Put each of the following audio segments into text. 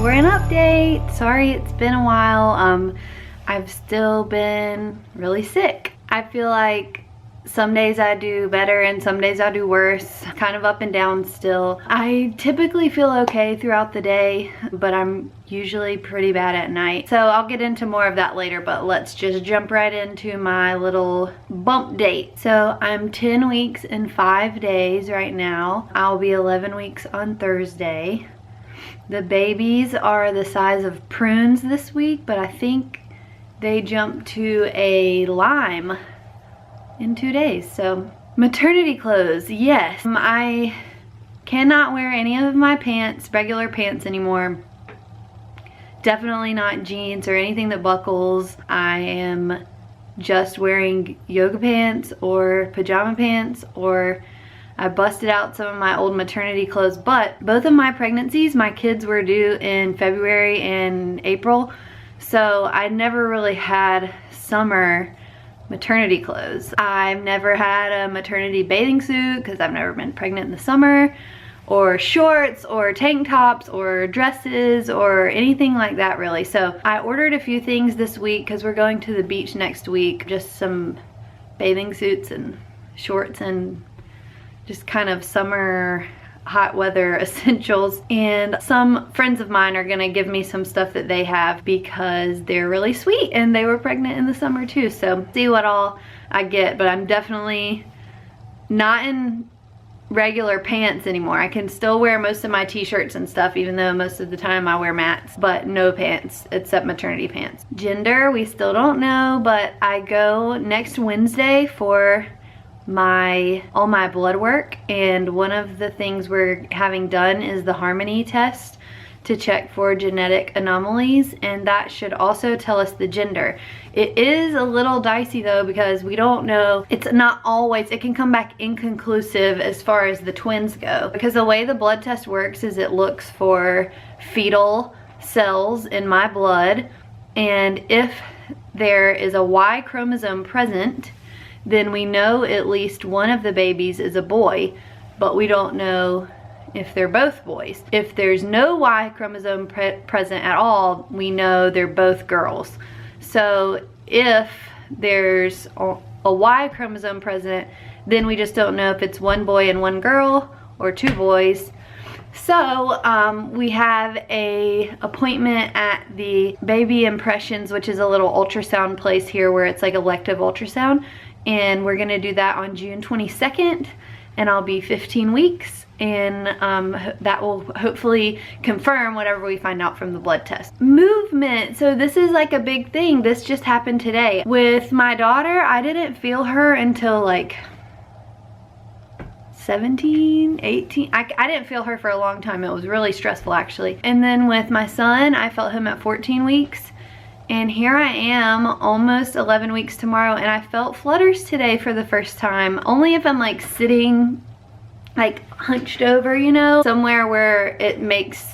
for an update. Sorry it's been a while. I've still been really sick. I feel like some days I do better and some days I do worse, kind of up and down still. I typically feel okay throughout the day, but I'm usually pretty bad at night. So I'll get into more of that later, but let's just jump right into my little bump date. So I'm 10 weeks and 5 days right now. I'll be 11 weeks on Thursday. The babies are the size of prunes this week, but I think they jumped to a lime in 2 days. So maternity clothes, yes. I cannot wear any of my pants, regular pants anymore. Definitely not jeans or anything that buckles. I am just wearing yoga pants or pajama pants, or I busted out some of my old maternity clothes. But both of my pregnancies, my kids were due in February and April, so I never really had summer maternity clothes. I've never had a maternity bathing suit because I've never been pregnant in the summer, or shorts or tank tops or dresses or anything like that really. So I ordered a few things this week because we're going to the beach next week. Just some bathing suits and shorts and just kind of summer hot weather essentials. And some friends of mine are gonna give me some stuff that they have because they're really sweet and they were pregnant in the summer too. So see what all I get, but I'm definitely not in regular pants anymore. I can still wear most of my t-shirts and stuff, even though most of the time I wear mats, but no pants except maternity pants. Gender, we still don't know, but I go next Wednesday for all my blood work, and one of the things we're having done is the harmony test to check for genetic anomalies, and that should also tell us the gender. It is a little dicey though, because we don't know. It's not always, it can come back inconclusive as far as the twins go, because the way the blood test works is it looks for fetal cells in my blood, and if there is a Y chromosome present, then we know at least one of the babies is a boy, but we don't know if they're both boys. If there's no Y chromosome present at all, we know they're both girls. So if there's a Y chromosome present, then we just don't know if it's one boy and one girl or two boys. So we have a appointment at the Baby Impressions, which is a little ultrasound place here where it's like elective ultrasound, and we're gonna do that on June 22nd, and I'll be 15 weeks, and that will hopefully confirm whatever we find out from the blood test. Movement, so this is like a big thing. This just happened today. With my daughter, I didn't feel her until like 17, 18. I didn't feel her for a long time. It was really stressful actually. And then with my son, I felt him at 14 weeks. And here I am, almost 11 weeks tomorrow, and I felt flutters today for the first time. Only if I'm like sitting, like hunched over, you know, somewhere where it makes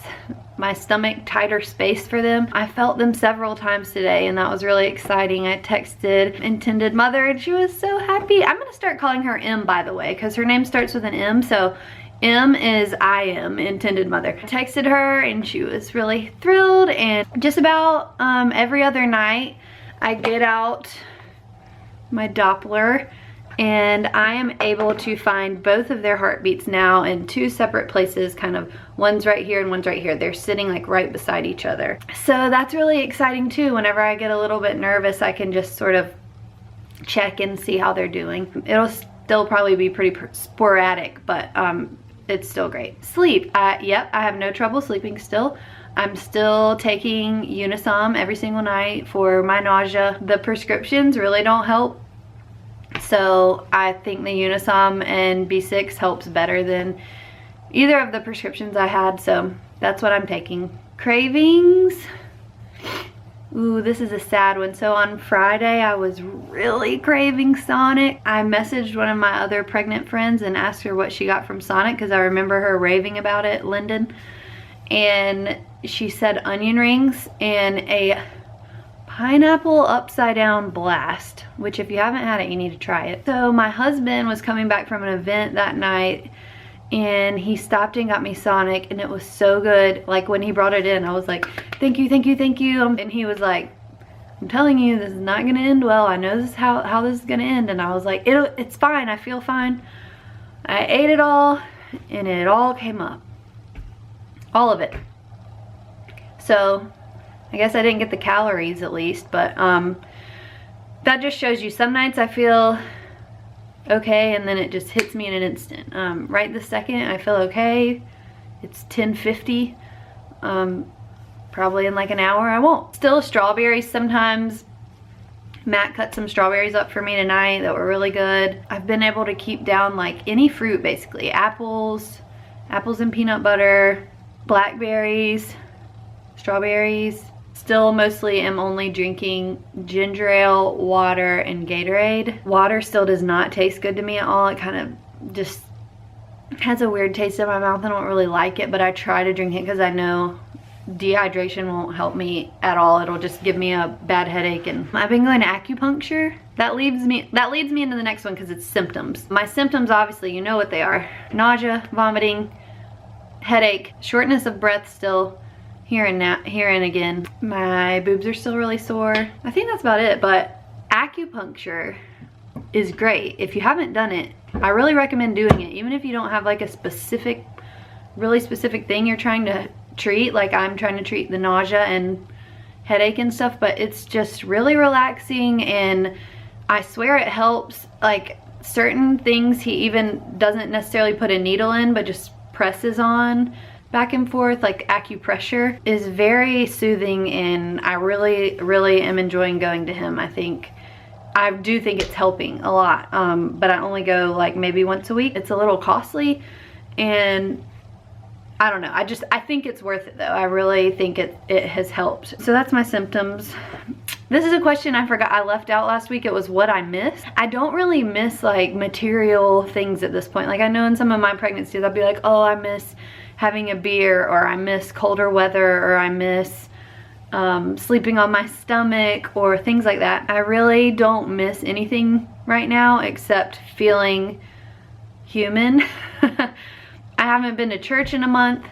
my stomach tighter space for them. I felt them several times today, and that was really exciting. I texted intended mother, and she was so happy. I'm gonna start calling her M, by the way, because her name starts with an M, so M is I am, intended mother. I texted her and she was really thrilled, and just about every other night I get out my Doppler and I am able to find both of their heartbeats now in two separate places, kind of one's right here and one's right here. They're sitting like right beside each other. So that's really exciting too. Whenever I get a little bit nervous, I can just sort of check and see how they're doing. It'll still probably be pretty sporadic, but it's still great. Sleep, yep, I have no trouble sleeping still. I'm still taking Unisom every single night for my nausea. The prescriptions really don't help, so I think the Unisom and B6 helps better than either of the prescriptions I had, so that's what I'm taking. Cravings, ooh, this is a sad one. So on Friday, I was really craving Sonic. I messaged one of my other pregnant friends and asked her what she got from Sonic, because I remember her raving about it, Lyndon. And she said onion rings and a pineapple upside down blast, which if you haven't had it, you need to try it. So my husband was coming back from an event that night, and he stopped and got me Sonic, and it was so good. Like when he brought it in, I was like, thank you, thank you, thank you. And he was like, I'm telling you, this is not gonna end well. I know this is how this is gonna end. And I was like, it's fine, I feel fine. I ate it all, and it all came up. All of it. So I guess I didn't get the calories at least, but that just shows you some nights I feel okay and then it just hits me in an instant. Right this second I feel okay. It's 10:50. Probably in like an hour I won't. Still strawberries sometimes. Matt cut some strawberries up for me tonight that were really good. I've been able to keep down like any fruit basically. Apples and peanut butter, blackberries, strawberries. Still mostly am only drinking ginger ale, water, and Gatorade. Water still does not taste good to me at all. It kind of just has a weird taste in my mouth. I don't really like it, but I try to drink it because I know dehydration won't help me at all. It'll just give me a bad headache. And I've been going to acupuncture. That leads me into the next one because it's symptoms. My symptoms, obviously, you know what they are. Nausea, vomiting, headache, shortness of breath still. Here and again. My boobs are still really sore. I think that's about it, but acupuncture is great. If you haven't done it, I really recommend doing it. Even if you don't have like a really specific thing you're trying to treat, like I'm trying to treat the nausea and headache and stuff, but it's just really relaxing, and I swear it helps. Like certain things he even doesn't necessarily put a needle in, but just presses on back and forth. Like acupressure is very soothing, and I really am enjoying going to him. I do think it's helping a lot, but I only go like maybe once a week. It's a little costly, and I don't know, I think it's worth it though. I really think it has helped. So that's my symptoms. This is a question I forgot I left out last week. It was what I miss. I don't really miss like material things at this point. Like I know in some of my pregnancies I'd be like, oh, I miss having a beer, or I miss colder weather, or I miss sleeping on my stomach, or things like that. I really don't miss anything right now except feeling human. I haven't been to church in a month.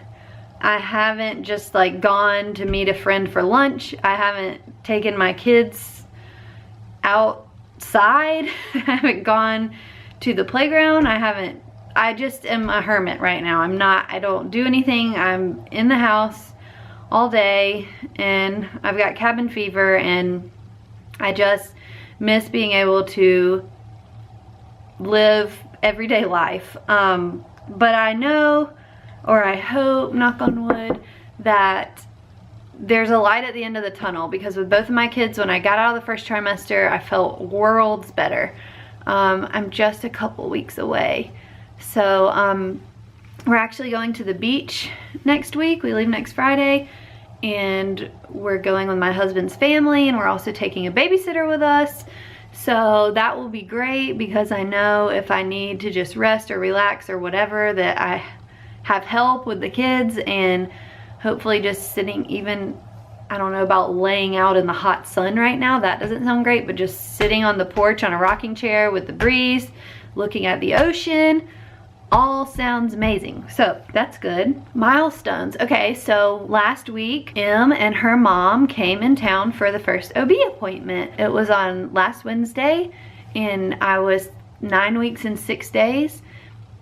I haven't just like gone to meet a friend for lunch. I haven't taken my kids outside. I haven't gone to the playground. I just am a hermit right now. I don't do anything. I'm in the house all day, and I've got cabin fever, and I just miss being able to live everyday life. But I know, or I hope, knock on wood, that there's a light at the end of the tunnel, because with both of my kids, when I got out of the first trimester, I felt worlds better. I'm just a couple weeks away. So we're actually going to the beach next week. We leave next Friday, and we're going with my husband's family, and we're also taking a babysitter with us. So that will be great, because I know if I need to just rest or relax or whatever, that I have help with the kids, and hopefully just sitting, even, I don't know about laying out in the hot sun right now, that doesn't sound great, but just sitting on the porch on a rocking chair with the breeze, looking at the ocean, all sounds amazing. So that's good. Milestones. Okay, so last week, Em and her mom came in town for the first OB appointment. It was on last Wednesday, and I was 9 weeks and 6 days,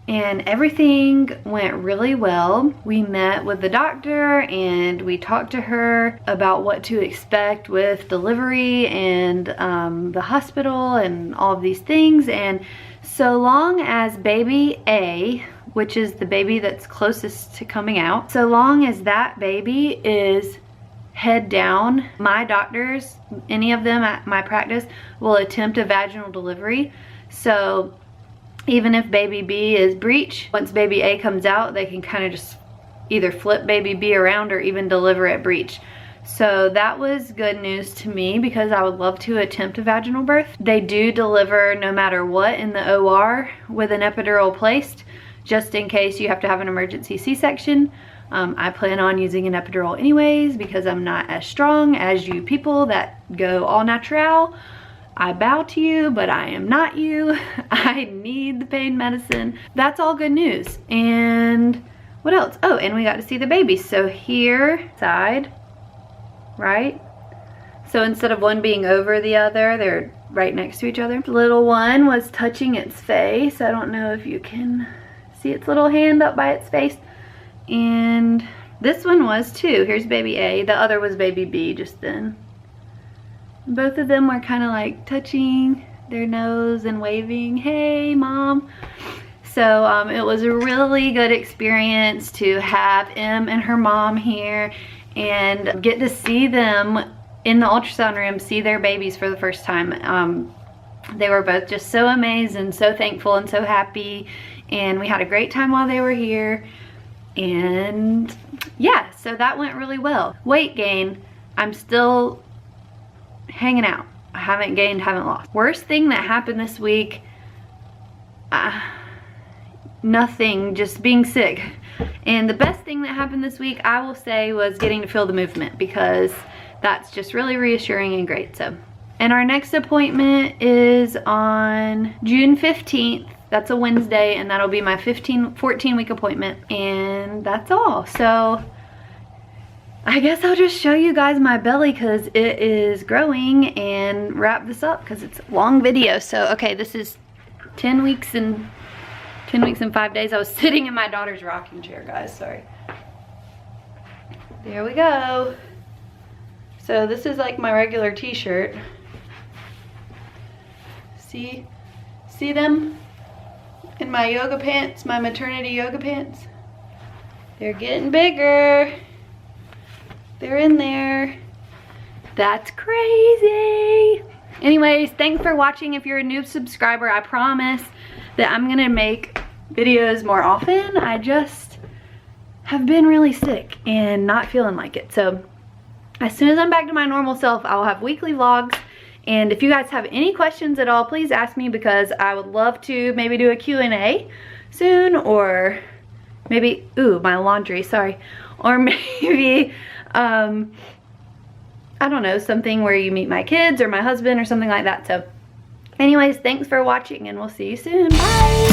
and everything went really well. We met with the doctor, and we talked to her about what to expect with delivery and the hospital and all of these things. And so long as baby A, which is the baby that's closest to coming out, so long as that baby is head down, my doctors, any of them at my practice, will attempt a vaginal delivery. So even if baby B is breech, once baby A comes out, they can kind of just either flip baby B around or even deliver at breech. So that was good news to me, because I would love to attempt a vaginal birth. They do deliver no matter what in the OR with an epidural placed, just in case you have to have an emergency C-section. I plan on using an epidural anyways, because I'm not as strong as you people that go all natural. I bow to you, but I am not you. I need the pain medicine. That's all good news. And what else? Oh, and we got to see the baby. So here, side, right? So instead of one being over the other, they're right next to each other. The little one was touching its face. I don't know if you can see its little hand up by its face. And this one was too. Here's baby A. The other was baby B just then. Both of them were kind of like touching their nose and waving, hey mom. So it was a really good experience to have Em and her mom here and get to see them in the ultrasound room, see their babies for the first time. They were both just so amazed and so thankful and so happy, and we had a great time while they were here. And yeah, so that went really well. Weight gain, I'm still hanging out. I haven't gained, haven't lost. Worst thing that happened this week, nothing, just being sick. And the best thing that happened this week, I will say, was getting to feel the movement, because that's just really reassuring and great. So, and our next appointment is on June 15th. That's a Wednesday, and that'll be my 14-week appointment, and that's all. So I guess I'll just show you guys my belly because it is growing, and wrap this up because it's a long video. So okay, this is 10 weeks and 5 days. I was sitting in my daughter's rocking chair, guys, sorry. There we go. So this is like my regular t-shirt. See them? In my yoga pants, my maternity yoga pants. They're getting bigger. They're in there. That's crazy. Anyways, thanks for watching. If you're a new subscriber, I promise that I'm gonna make videos more often. I just have been really sick and not feeling like it. So as soon as I'm back to my normal self, I'll have weekly vlogs. And if you guys have any questions at all, please ask me, because I would love to maybe do a Q&A soon, or maybe, ooh, my laundry, sorry. Or maybe, I don't know, something where you meet my kids or my husband or something like that. So anyways, thanks for watching, and we'll see you soon. Bye.